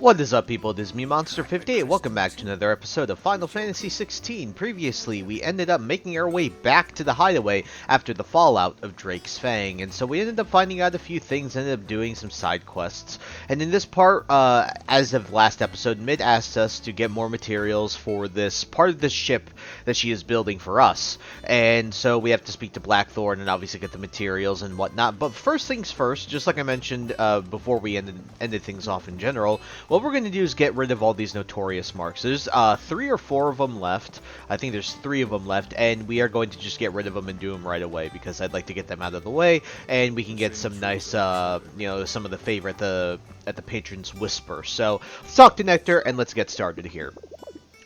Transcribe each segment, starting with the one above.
What is up, people? It is me, Monster58. Welcome back to another episode of Final Fantasy XVI. Previously, we ended up making our way back to the hideaway after the fallout of Drake's Fang, and so we ended up finding out a few things, ended up doing some side quests. And in this part, as of last episode, Mid asked us to get more materials for this part of the ship that she is building for us. And so we have to speak to Blackthorn and obviously get the materials and whatnot. But first things first, just like I mentioned before we ended things off in general, what we're going to do is get rid of all these notorious marks. There's 3 or 4 of them left. I think there's 3 of them left, and we are going to just get rid of them and do them right away because I'd like to get them out of the way, and we can get some nice, some of the favor at the Patron's Whisper. So let's talk to Nectar and let's get started here.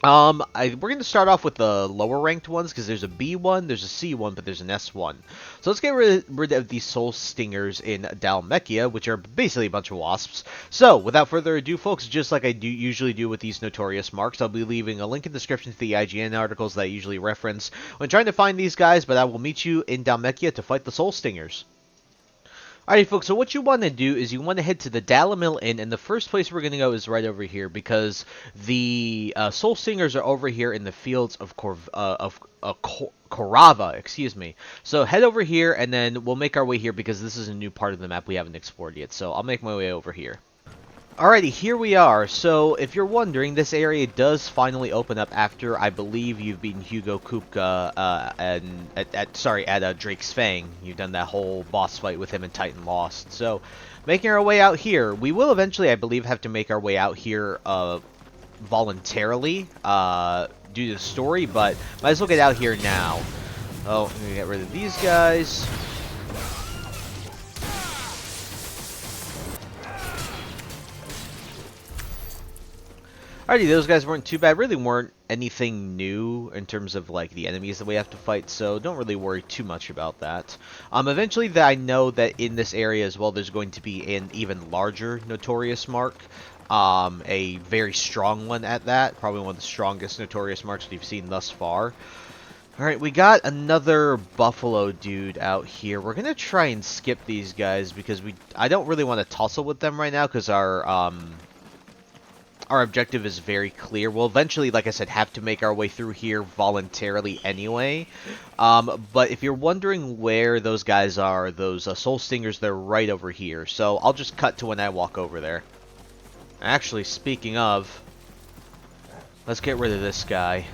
We're going to start off with the lower ranked ones because there's a B one, there's a C one, but there's an S one. So let's get rid of these soul stingers in Dhalmekia, which are basically a bunch of wasps. So without further ado, folks, just like I usually do with these notorious marks, I'll be leaving a link in the description to the IGN articles that I usually reference when trying to find these guys, but I will meet you in Dhalmekia to fight the soul stingers. Alright folks, so what you want to do is you want to head to the Dalamil Inn, and the first place we're going to go is right over here, because the Soul Singers are over here in the fields of Korava, excuse me. So head over here, and then we'll make our way here, because this is a new part of the map we haven't explored yet, so I'll make my way over here. Alrighty, here we are. So, if you're wondering, this area does finally open up after, I believe, you've beaten Hugo Kupka at Drake's Fang. You've done that whole boss fight with him in Titan Lost. So, making our way out here, we will eventually, I believe, have to make our way out here voluntarily due to the story, but might as well get out here now. Oh, I'm gonna get rid of these guys. Alrighty, those guys weren't too bad. Really weren't anything new in terms of like the enemies that we have to fight, so don't really worry too much about that. Eventually, I know that in this area as well, there's going to be an even larger Notorious Mark. A very strong one at that. Probably one of the strongest Notorious Marks we've seen thus far. Alright, we got another Buffalo dude out here. We're gonna try and skip these guys because I don't really want to tussle with them right now because our objective is very clear. We'll eventually, like I said, have to make our way through here voluntarily anyway. But if you're wondering where those guys are, those Soul Stingers, they're right over here. So I'll just cut to when I walk over there. Actually, speaking of, let's get rid of this guy.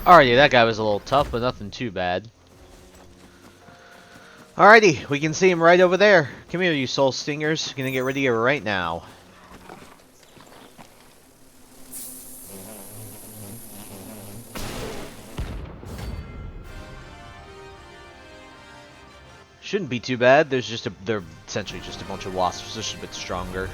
Alrighty, that guy was a little tough, but nothing too bad. Alrighty, we can see him right over there. Come here, you soul stingers. Gonna get rid of you right now. Shouldn't be too bad. They're essentially just a bunch of wasps, just a bit stronger.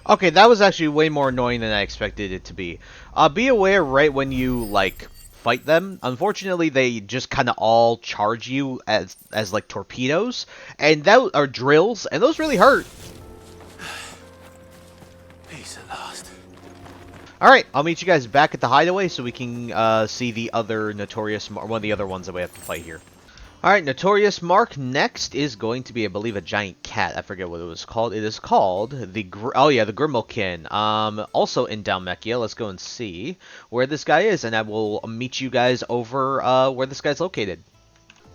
Okay, that was actually way more annoying than I expected it to be. Be aware right when you, like, fight them. Unfortunately, they just kind of all charge you as like, torpedoes. And that are drills, and those really hurt. Peace at last. Alright, I'll meet you guys back at the hideaway so we can see the other Notorious Mark, one of the other ones that we have to fight here. Alright, Notorious Mark. Next is going to be, I believe, a giant cat. I forget what it was called. It is called the Grimalkin. Also in Dhalmekia. Let's go and see where this guy is, and I will meet you guys over where this guy's located.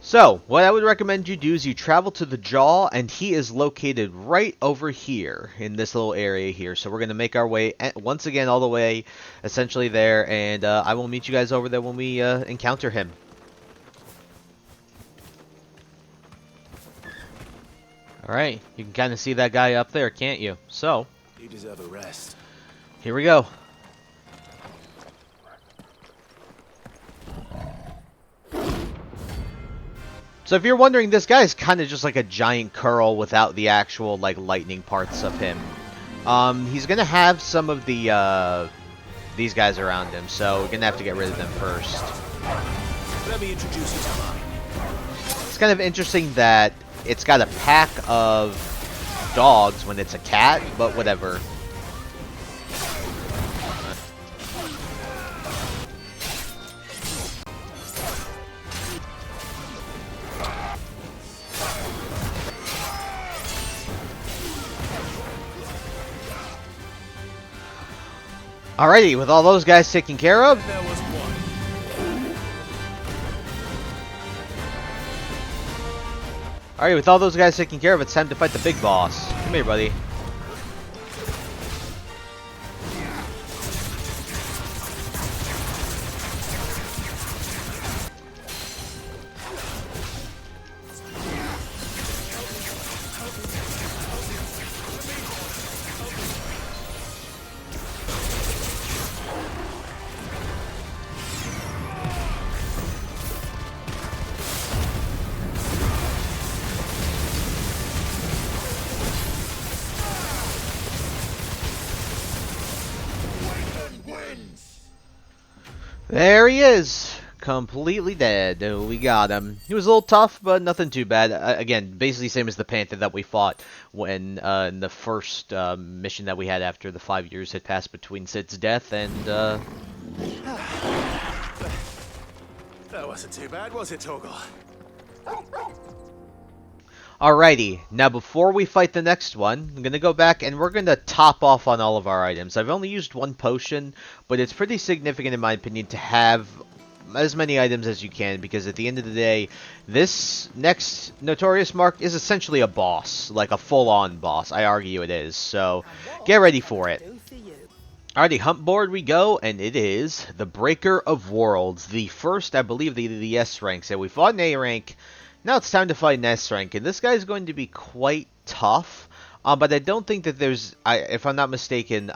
So, what I would recommend you do is you travel to the jaw, and he is located right over here in this little area here. So we're going to make our way, once again, all the way essentially there, and I will meet you guys over there when we encounter him. Alright, you can kind of see that guy up there, can't you? So, You deserve a rest. here we go. So if you're wondering, this guy is kind of just like a giant curl without the actual like lightning parts of him. He's gonna have some of the these guys around him, so we're gonna have to get rid of them first. Let me introduce you to mine. It's kind of interesting that it's got a pack of dogs when it's a cat, but whatever. Alrighty, with all those guys taken care of, There was one. alright, with all those guys taken care of, it's time to fight the big boss. Come here, buddy. There he is! Completely dead. Oh, we got him. He was a little tough, but nothing too bad. Again, basically same as the Panther that we fought when in the first mission that we had after the 5 years had passed between Sid's death and... That wasn't too bad, was it, Torgal? Alrighty, now before we fight the next one, I'm going to go back and we're going to top off on all of our items. I've only used one potion, but it's pretty significant in my opinion to have as many items as you can, because at the end of the day, this next Notorious Mark is essentially a boss, like a full-on boss. I argue it is, so get ready for it. Alrighty, hunt board we go, and it is the Breaker of Worlds, the first, I believe, the S rank. So we fought an A rank. Now it's time to fight an S rank, and this guy is going to be quite tough, but I don't think that there's, if I'm not mistaken,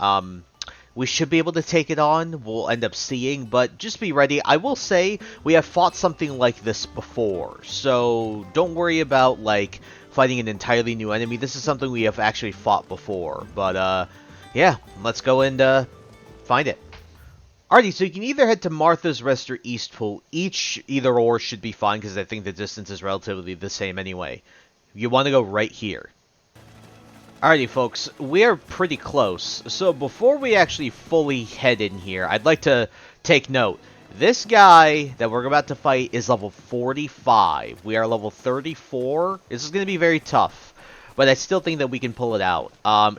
we should be able to take it on. We'll end up seeing, but just be ready. I will say we have fought something like this before, so don't worry about, like, fighting an entirely new enemy. This is something we have actually fought before, but, yeah, let's go and find it. Alrighty, so you can either head to Martha's Rest or Eastpool. Either or should be fine, because I think the distance is relatively the same anyway. You want to go right here. Alrighty, folks, we are pretty close. So before we actually fully head in here, I'd like to take note. This guy that we're about to fight is level 45. We are level 34. This is going to be very tough, but I still think that we can pull it out.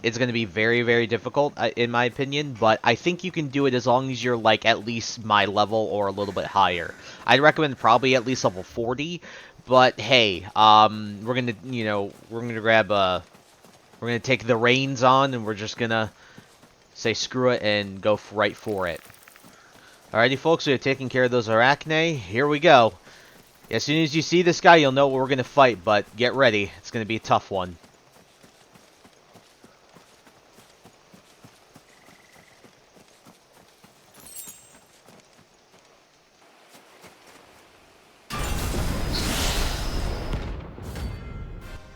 It's going to be very, very difficult, in my opinion, but I think you can do it as long as you're, like, at least my level or a little bit higher. I'd recommend probably at least level 40, but hey, we're going to, you know, we're going to grab, we're going to take the reins on, and we're just going to say screw it and go right for it. Alrighty, folks, we are taking care of those arachne. Here we go. As soon as you see this guy, you'll know what we're going to fight, but get ready. It's going to be a tough one.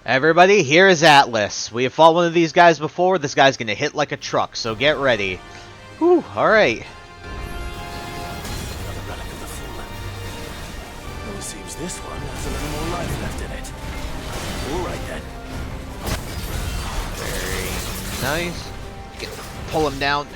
Everybody, here is Atlas. We have fought one of these guys before. This guy's going to hit like a truck, so get ready. Whew, alright. Another relic of the fallen. Well, it seems this one has a little more life left in it. Alright then. Very nice. Pull him down.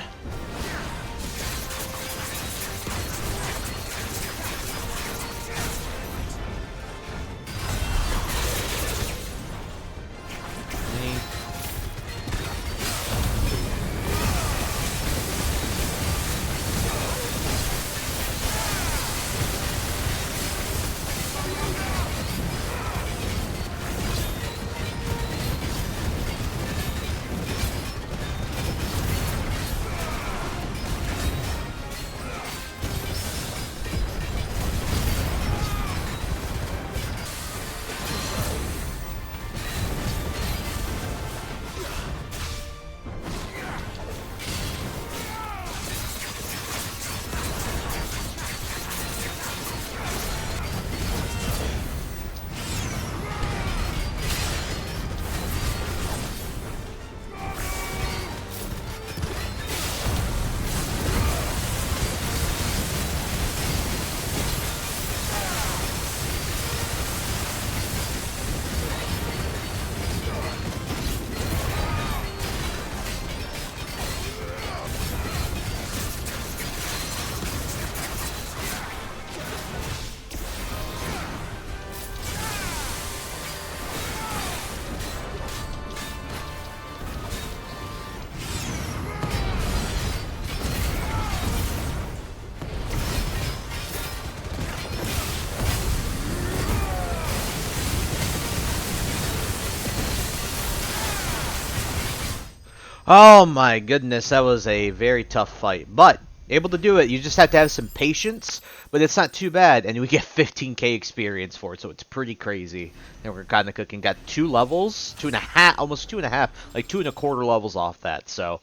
Oh my goodness, that was a very tough fight. But, able to do it. You just have to have some patience, but it's not too bad. And we get 15k experience for it, so it's pretty crazy. And we're kind of cooking. Got 2 levels, 2.5, almost 2.5, like 2.25 levels off that. So,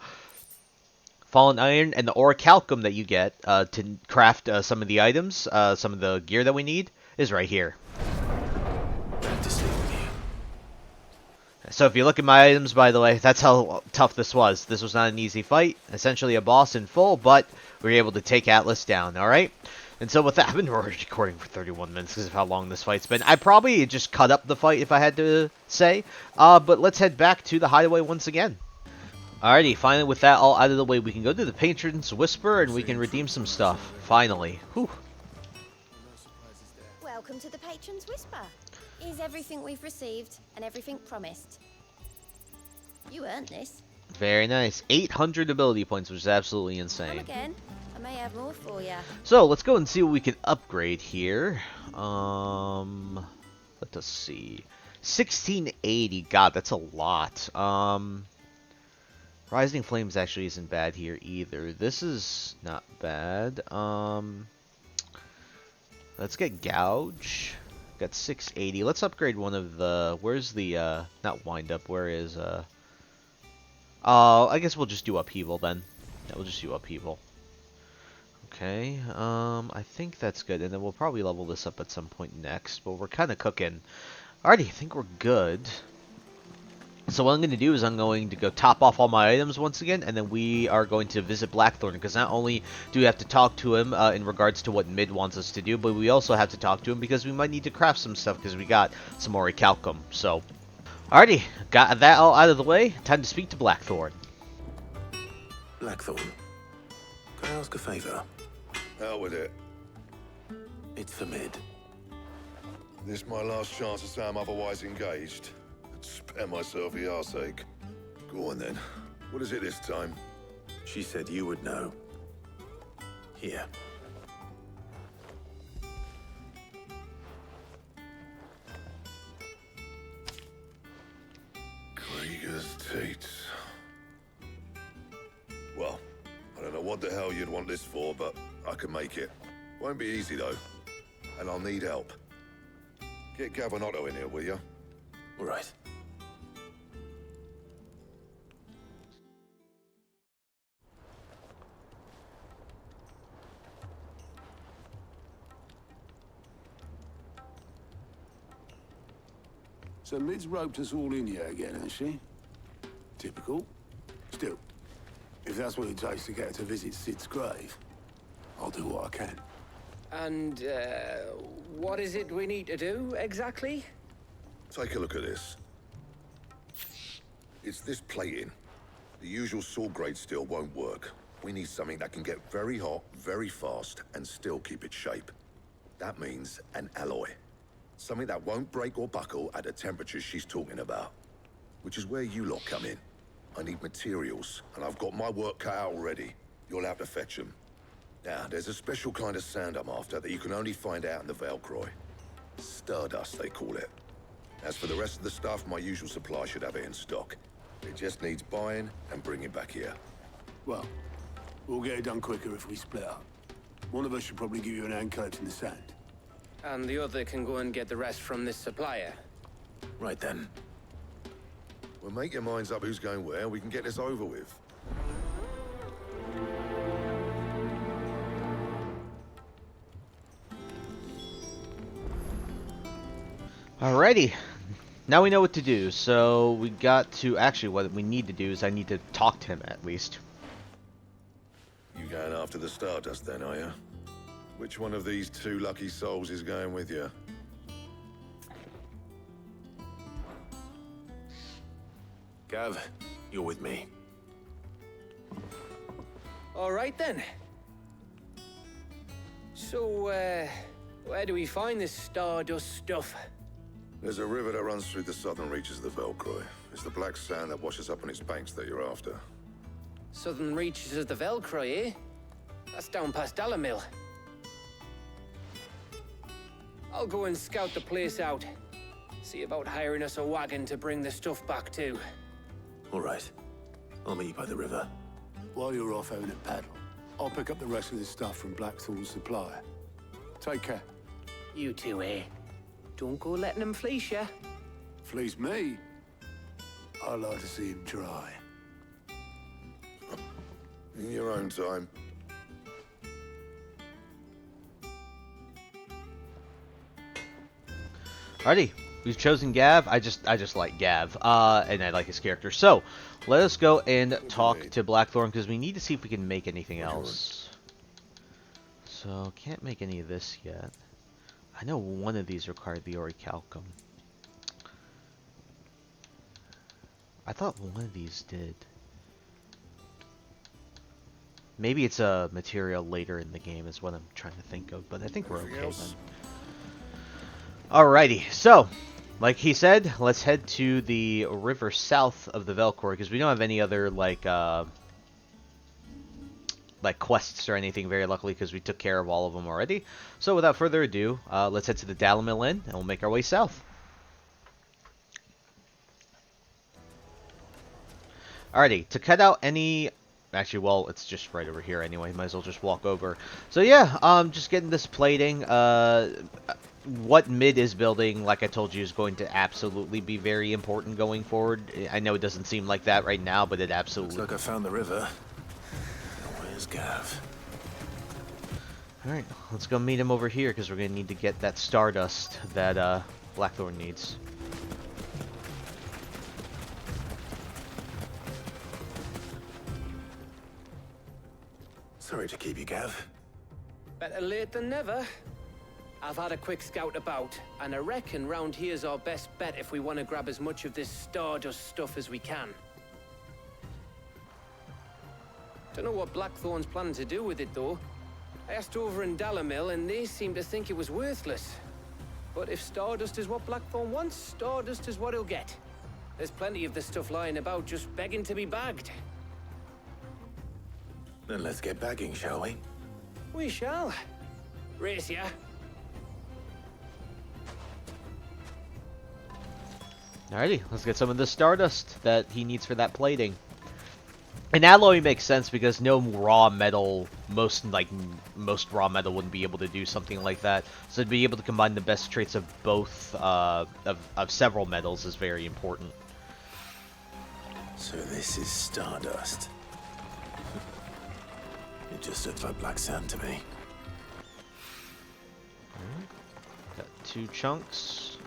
fallen iron and the orichalcum that you get to craft some of the items, some of the gear that we need, is right here. So if you look at my items, by the way, that's how tough this was. This was not an easy fight. Essentially a boss in full, but we were able to take Atlas down, alright? And so with that, I've been recording for 31 minutes because of how long this fight's been. I probably just cut up the fight if I had to say. But let's head back to the hideaway once again. Alrighty, finally with that all out of the way, we can go to the Patron's Whisper and we can redeem some stuff. Finally. Whew. Welcome to the Patron's Whisper. Here's everything we've received and everything promised. You earned this. Very nice. 800 ability points, which is absolutely Come insane. again. I may have more for you. So, let's go and see what we can upgrade here. Let us see. 1680. God, that's a lot. Rising Flames actually isn't bad here either. This is not bad. Let's get Gouge. Got 680. Let's upgrade one of the... Where's the... Not Wind Up. Where is... I guess we'll just do Upheaval then. Yeah, we'll just do Upheaval. Okay. I think that's good. And then we'll probably level this up at some point next. But we're kind of cooking. Alrighty, I think we're good. So what I'm going to do is I'm going to go top off all my items once again, and then we are going to visit Blackthorn, because not only do we have to talk to him in regards to what Mid wants us to do, but we also have to talk to him because we might need to craft some stuff because we got some orichalcum. So, alrighty, got that all out of the way. Time to speak to Blackthorn. Blackthorn, can I ask a favor? Hell with it. It's for Mid. This my last chance to say I'm otherwise engaged. Spare myself the arseache. Go on then. What is it this time? She said you would know. Here. Krieger's teats. Well, I don't know what the hell you'd want this for, but I can make it. Won't be easy though. And I'll need help. Get Gavin-Otto in here, will you? All right. So Mid's roped us all in here again, has she? Typical. Still, if that's what it takes to get her to visit Sid's grave, I'll do what I can. And, what is it we need to do, exactly? Take a look at this. It's this plating. The usual sword grade steel won't work. We need something that can get very hot, very fast, and still keep its shape. That means an alloy. Something that won't break or buckle at the temperatures she's talking about. Which is where you lot come in. I need materials, and I've got my work cut out already. You'll have to fetch them. Now, there's a special kind of sand I'm after that you can only find out in the Velcroy. Stardust, they call it. As for the rest of the stuff, my usual supply should have it in stock. It just needs buying and bringing back here. Well, we'll get it done quicker if we split up. One of us should probably give you an hand collecting the sand. And the other can go and get the rest from this supplier. Right then. Well, make your minds up who's going where, and we can get this over with. Alrighty. Now we know what to do, so we got to... Actually, what we need to do is I need to talk to him, at least. You going after the Stardust then, are you? Which one of these two lucky souls is going with you? Gav, you're with me. All right, then. So, where do we find this Stardust stuff? There's a river that runs through the southern reaches of the Velcroy. It's the black sand that washes up on its banks that you're after. Southern reaches of the Velcroy, eh? That's down past Dalamil. I'll go and scout the place out. See about hiring us a wagon to bring the stuff back to. All right. I'll meet you by the river. While you're off having a paddle, I'll pick up the rest of this stuff from Blackthorn's supplier. Take care. You two, eh? Don't go letting him fleece ya. Fleece me? I'd like to see him try. In your own time. Alrighty, we've chosen Gav. I just like Gav, and I like his character. So, let us go and talk to Blackthorn because we need to see if we can make anything else. So, can't make any of this yet. I know one of these required the orichalcum. I thought one of these did. Maybe it's a material later in the game is what I'm trying to think of, but I think we're okay then. Alrighty, so, like he said, let's head to the river south of the Velcor, because we don't have any other, like quests or anything, very luckily, because we took care of all of them already. So, without further ado, let's head to the Dalamil Inn, and we'll make our way south. Alrighty, to cut out any... Actually, well, it's just right over here anyway, might as well just walk over. So, yeah, just getting this plating, what mid is building, like I told you, is going to absolutely be very important going forward. I know it doesn't seem like that right now, but it absolutely... Looks like I found the river. Where's Gav? Alright, let's go meet him over here, because we're going to need to get that Stardust that Blackthorn needs. Sorry to keep you, Gav. Better late than never. I've had a quick scout about, and I reckon round here's our best bet if we want to grab as much of this Stardust stuff as we can. Don't know what Blackthorn's planning to do with it, though. I asked over in Dalamil, and they seem to think it was worthless. But if Stardust is what Blackthorn wants, Stardust is what he'll get. There's plenty of this stuff lying about, just begging to be bagged. Then let's get bagging, shall we? We shall. Race ya. Alrighty, let's get some of the Stardust that he needs for that plating. An alloy makes sense because no raw metal, most raw metal wouldn't be able to do something like that. So to be able to combine the best traits of both, of several metals is very important. So this is Stardust. It just looks like black sand to me. Got 2 chunks.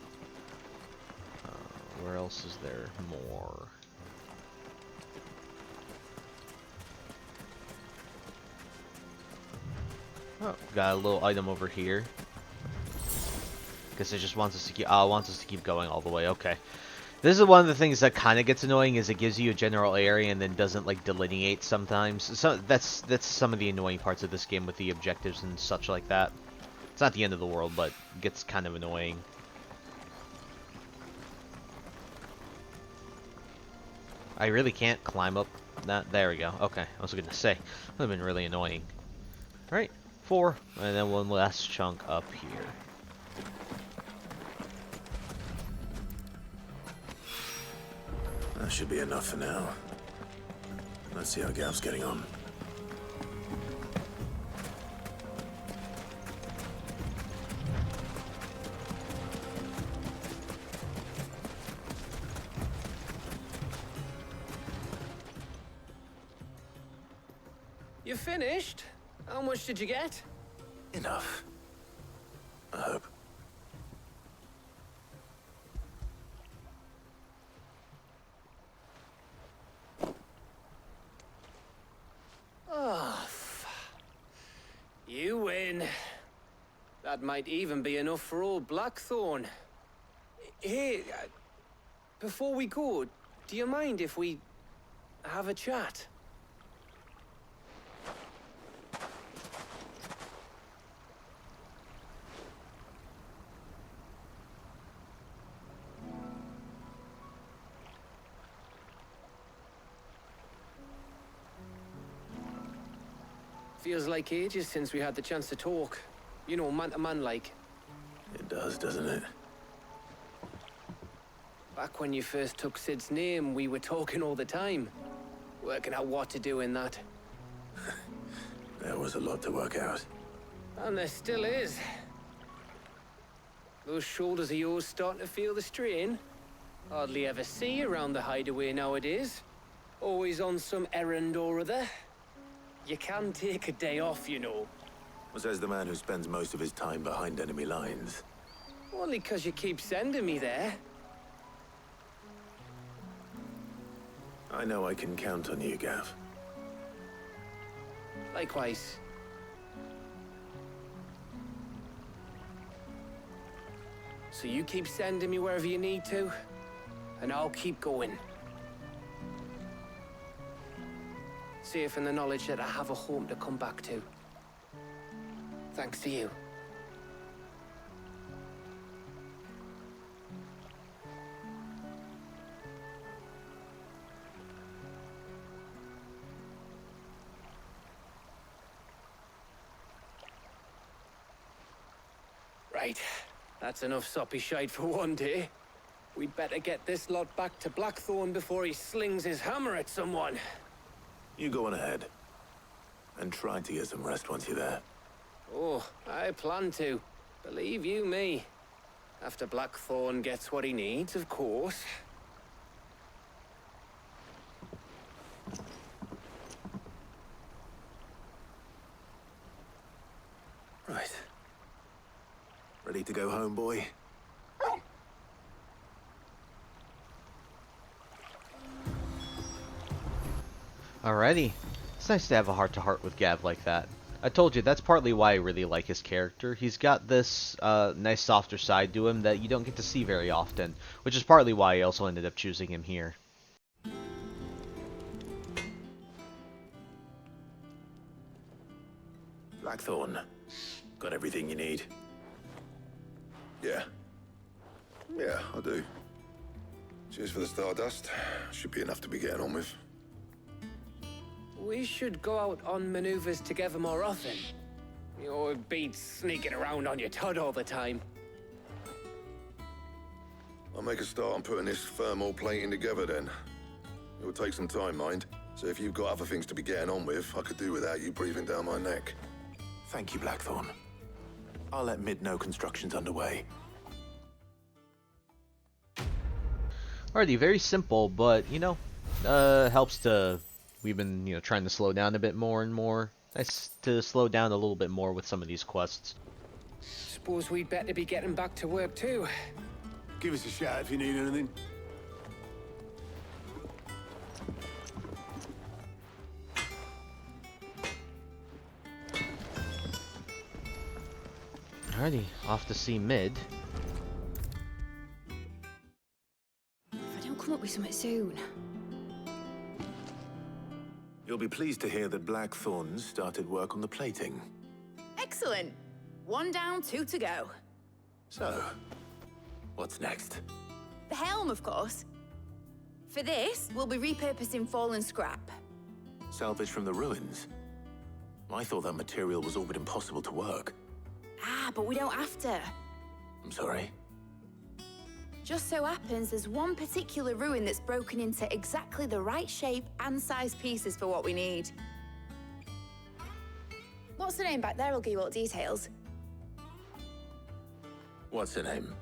Where else is there more? Oh, got a little item over here. Guess it just wants us to keep going all the way. Okay. This is one of the things that kind of gets annoying, is it gives you a general area and then doesn't like delineate sometimes. So that's some of the annoying parts of this game with the objectives and such like that. It's not the end of the world, but it gets kind of annoying. I really can't climb up that. There we go. Okay, I was gonna say, that would have been really annoying. Alright, 4, and then one last chunk up here. That should be enough for now. Let's see how Gav's getting on. You finished? How much did you get? Enough. I hope. Oh, you win. That might even be enough for old Blackthorn. Hey, before we go, do you mind if we have a chat? Feels like ages since we had the chance to talk. You know, man to man like. It does, doesn't it? Back when you first took Sid's name, we were talking all the time. working out what to do in that. There was a lot to work out. And there still is. Those shoulders of yours starting to feel the strain. Hardly ever see you around the hideaway nowadays. Always on some errand or other. You can take a day off, you know. Says the man who spends most of his time behind enemy lines. Only 'cause you keep sending me there. I know I can count on you, Gav. Likewise. So you keep sending me wherever you need to, and I'll keep going. Safe in the knowledge that I have a home to come back to. Thanks to you. Right. That's enough soppy shite for one day. We'd better get this lot back to Blackthorn before he slings his hammer at someone. You go on ahead. And try to get some rest once you're there. Oh, I plan to. Believe you me. After Blackthorn gets what he needs, of course. Right. Ready to go home, boy? Alrighty. It's nice to have a heart-to-heart with Gav like that. I told you, that's partly why I really like his character. He's got this nice softer side to him that you don't get to see very often, which is partly why I also ended up choosing him here. Blackthorn. Got everything you need? Yeah. Yeah, I do. Cheers for the Stardust. Should be enough to be getting on with. We should go out on maneuvers together more often. You're beat sneaking around on your tud all the time. I'll make a start on putting this thermal plating together then. It will take some time, mind. So if you've got other things to be getting on with, I could do without you breathing down my neck. Thank you, Blackthorn. I'll let Mid know construction's underway. Alrighty, very simple, but, you know, helps to... We've been, trying to slow down a bit more and more. Nice to slow down a little bit more with some of these quests. Suppose we'd better be getting back to work too. Give us a shout if you need anything. Alrighty, off to see Mid. If I don't come up with something soon. You'll be pleased to hear that Blackthorn started work on the plating. Excellent. 1 down, 2 to go. So, what's next? The helm, of course. For this, we'll be repurposing fallen scrap. Salvage from the ruins? I thought that material was all but impossible to work. Ah, but we don't have to. I'm sorry. Just so happens there's one particular ruin that's broken into exactly the right shape and size pieces for what we need. What's the name back there? I'll give you all the details. What's her name?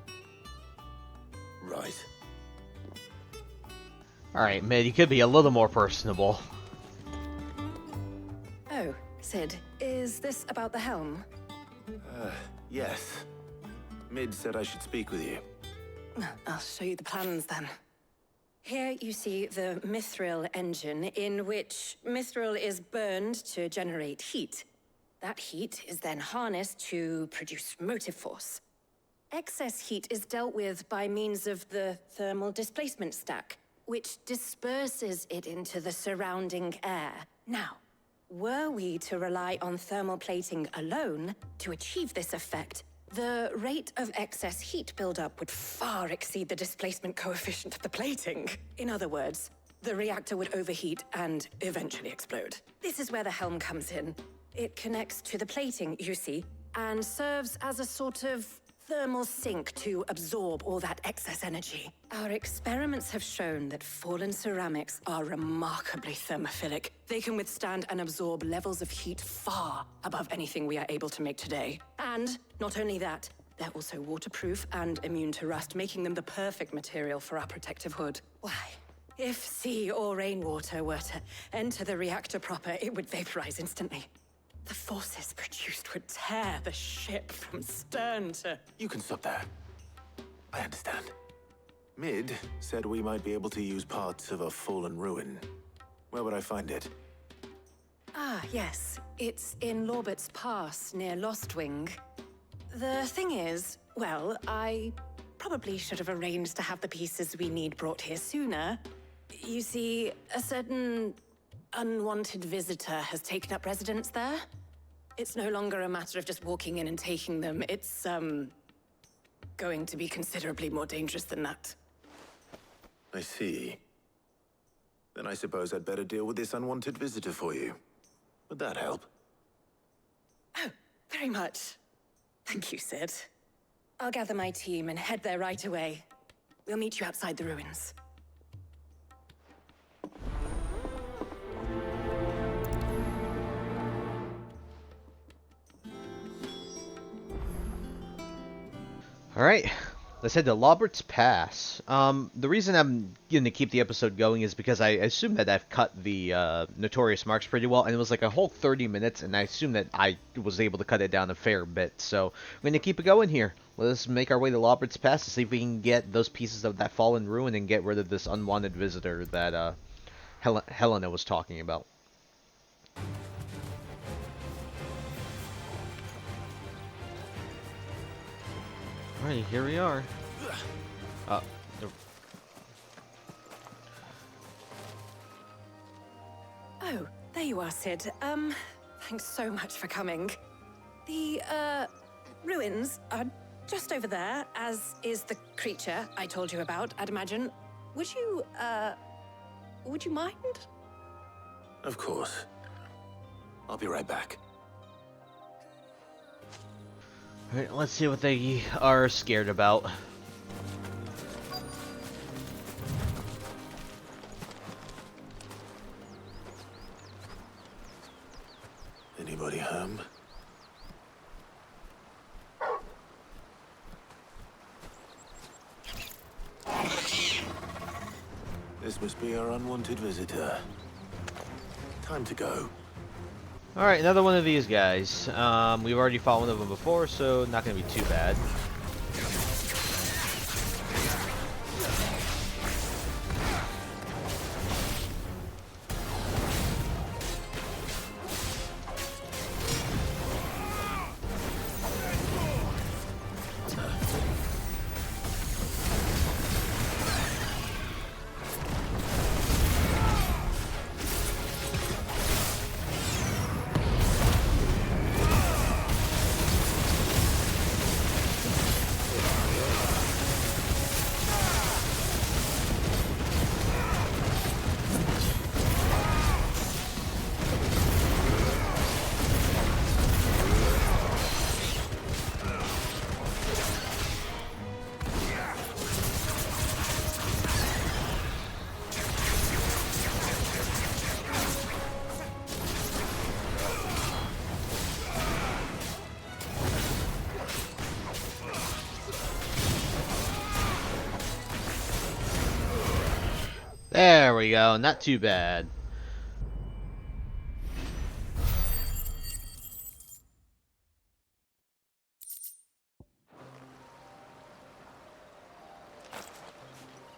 Right. Alright, Mid, you could be a little more personable. Oh, Sid, is this about the helm? Yes. Mid said I should speak with you. I'll show you the plans then. Here you see the mithril engine, in which mithril is burned to generate heat. That heat is then harnessed to produce motive force. Excess heat is dealt with by means of the thermal displacement stack, which disperses it into the surrounding air. Now, were we to rely on thermal plating alone to achieve this effect, the rate of excess heat buildup would far exceed the displacement coefficient of the plating. In other words, the reactor would overheat and eventually explode. This is where the helm comes in. It connects to the plating, you see, and serves as a sort of thermal sink to absorb all that excess energy. Our experiments have shown that fallen ceramics are remarkably thermophilic. They can withstand and absorb levels of heat far above anything we are able to make today. And not only that, they're also waterproof and immune to rust, making them the perfect material for our protective hood. Why? If sea or rainwater were to enter the reactor proper, it would vaporize instantly. The forces produced would tear the ship from stern to... You can stop there. I understand. Mid said we might be able to use parts of a fallen ruin. Where would I find it? Ah, yes. It's in Lorbert's Pass, near Lostwing. The thing is, well, I probably should have arranged to have the pieces we need brought here sooner. You see, a certain unwanted visitor has taken up residence there. It's no longer a matter of just walking in and taking them. It's, going to be considerably more dangerous than that. I see. Then I suppose I'd better deal with this unwanted visitor for you. Would that help? Oh, very much. Thank you, Sid. I'll gather my team and head there right away. We'll meet you outside the ruins. Alright, let's head to Lorbert's Pass. The reason I'm going to keep the episode going is because I assume that I've cut the Notorious Marks pretty well, and it was like a whole 30 minutes, and I assume that I was able to cut it down a fair bit. So I'm going to keep it going here. Let's make our way to Lorbert's Pass to see if we can get those pieces of that fallen ruin and get rid of this unwanted visitor that Helena was talking about. Alright, here we are. Oh, there you are, Sid. Thanks so much for coming. The, ruins are just over there, as is the creature I told you about, I'd imagine. Would you mind? Of course. I'll be right back. Alright, let's see what they are scared about. Anybody home? This must be our unwanted visitor. Time to go. Alright, another one of these guys. We've already fought one of them before, so not going to be too bad. There we go, not too bad.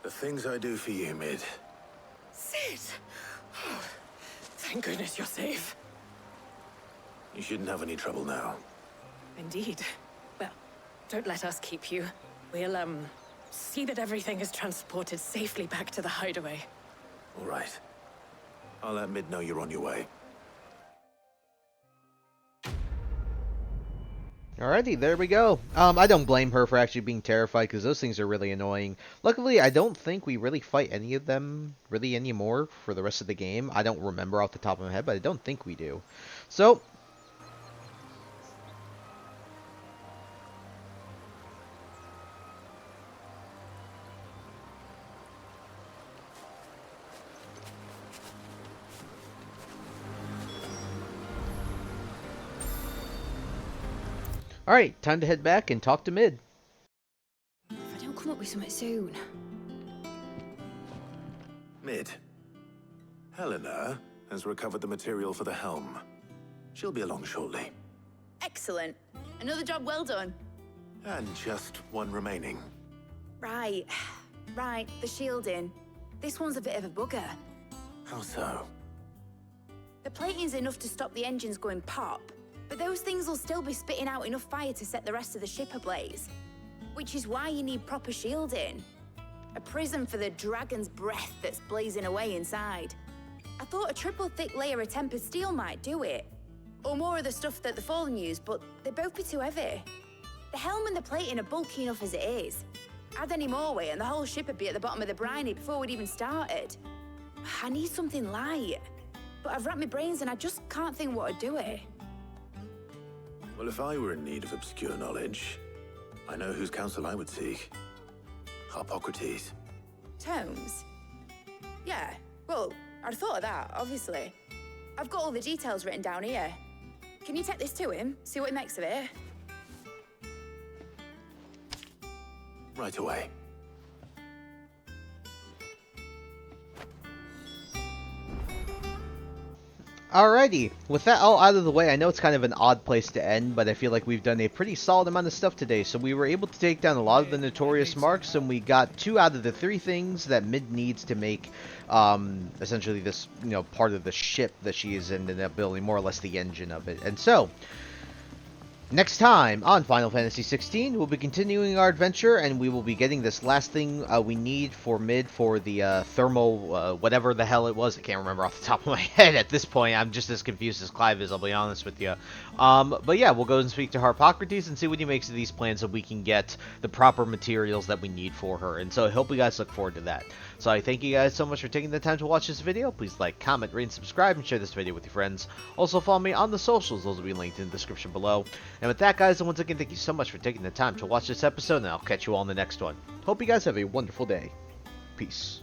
The things I do for you, Mid. Sid! Oh, thank goodness you're safe. You shouldn't have any trouble now. Indeed. Well, don't let us keep you. We'll, see that everything is transported safely back to the hideaway. All right. I'll let Mid know you're on your way. Alrighty, there we go. I don't blame her for actually being terrified, because those things are really annoying. Luckily, I don't think we really fight any of them really anymore for the rest of the game. I don't remember off the top of my head, but I don't think we do. So, Alright, time to head back and talk to Mid. If I don't come up with something soon. Mid. Helena has recovered the material for the helm. She'll be along shortly. Excellent. Another job well done. And just one remaining. Right. Right, the shielding. This one's a bit of a bugger. How so? The plating's enough to stop the engines going pop, but those things will still be spitting out enough fire to set the rest of the ship ablaze. Which is why you need proper shielding. A prison for the dragon's breath that's blazing away inside. I thought a triple thick layer of tempered steel might do it. Or more of the stuff that the Fallen use, but they'd both be too heavy. The helm and the plating are bulky enough as it is. Add any more weight and the whole ship would be at the bottom of the briny before we'd even started. I need something light. But I've racked my brains and I just can't think what would do it. Well, if I were in need of obscure knowledge, I know whose counsel I would seek. Harpocrates. Tomes? Yeah, well, I'd thought of that, obviously. I've got all the details written down here. Can you take this to him, see what he makes of it? Right away. Alrighty, with that all out of the way, I know it's kind of an odd place to end, but I feel like we've done a pretty solid amount of stuff today. So we were able to take down a lot of the notorious marks, and we got 2 out of the 3 things that Mid needs to make essentially this, part of the ship that she is ended up building, more or less the engine of it. And so, next time on Final Fantasy XVI, we'll be continuing our adventure, and we will be getting this last thing we need for Mid for the thermal, whatever the hell it was. I can't remember off the top of my head at this point. I'm just as confused as Clive is, I'll be honest with you. But yeah, we'll go and speak to Harpocrates and see what he makes of these plans so we can get the proper materials that we need for her. And so I hope you guys look forward to that. So I thank you guys so much for taking the time to watch this video. Please like, comment, rate, and subscribe, and share this video with your friends. Also follow me on the socials. Those will be linked in the description below. And with that, guys, once again, thank you so much for taking the time to watch this episode, and I'll catch you all in the next one. Hope you guys have a wonderful day. Peace.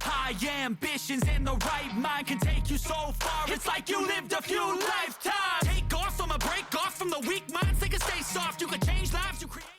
High ambitions and the right mind can take you so far. It's like you lived a few lifetimes. Take off from a break off from the weak minds. They can stay soft. You can